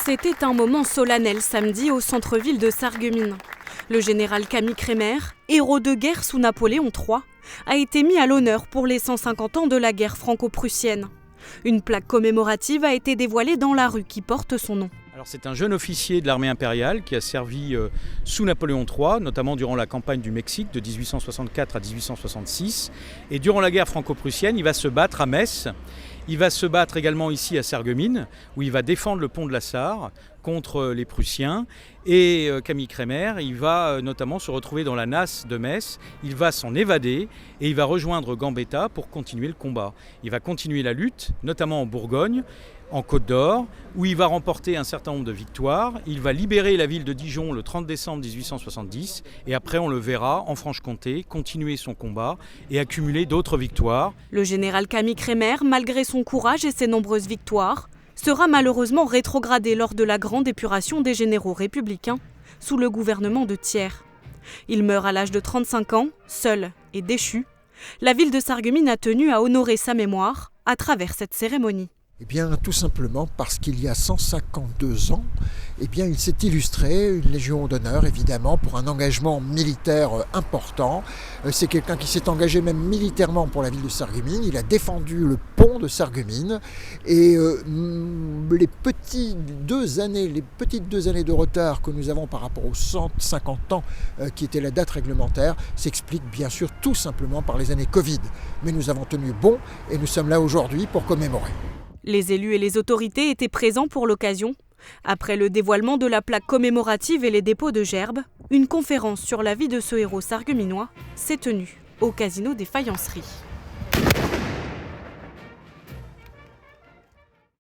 C'était un moment solennel samedi au centre-ville de Sarreguemines. Le général Camille Crémer, héros de guerre sous Napoléon III, a été mis à l'honneur pour les 150 ans de la guerre franco-prussienne. Une plaque commémorative a été dévoilée dans la rue qui porte son nom. Alors c'est un jeune officier de l'armée impériale qui a servi sous Napoléon III, notamment durant la campagne du Mexique de 1864 à 1866. Et durant la guerre franco-prussienne, il va se battre à Metz. Il va se battre également ici à Sarreguemines, où il va défendre le pont de la Sarre contre les Prussiens. Et Camille Crémer, il va notamment se retrouver dans la nasse de Metz. Il va s'en évader et il va rejoindre Gambetta pour continuer le combat. Il va continuer la lutte, notamment en Bourgogne, en Côte d'Or, où il va remporter un certain nombre de victoires. Il va libérer la ville de Dijon le 30 décembre 1870 et après on le verra en Franche-Comté continuer son combat et accumuler d'autres victoires. Le général Camille Crémer, malgré son courage et ses nombreuses victoires, sera malheureusement rétrogradé lors de la grande épuration des généraux républicains sous le gouvernement de Thiers. Il meurt à l'âge de 35 ans, seul et déchu. La ville de Sarreguemines a tenu à honorer sa mémoire à travers cette cérémonie. Eh bien, tout simplement parce qu'il y a 152 ans, eh bien, il s'est illustré, une Légion d'honneur évidemment, pour un engagement militaire important. C'est quelqu'un qui s'est engagé même militairement pour la ville de Sarreguemines. Il a défendu le pont de Sarreguemines et les petites 2 années de retard que nous avons par rapport aux 150 ans qui était la date réglementaire s'expliquent bien sûr tout simplement par les années Covid. Mais nous avons tenu bon et nous sommes là aujourd'hui pour commémorer. Les élus et les autorités étaient présents pour l'occasion. Après le dévoilement de la plaque commémorative et les dépôts de gerbes, une conférence sur la vie de ce héros sarregueminois s'est tenue au Casino des Faïenceries.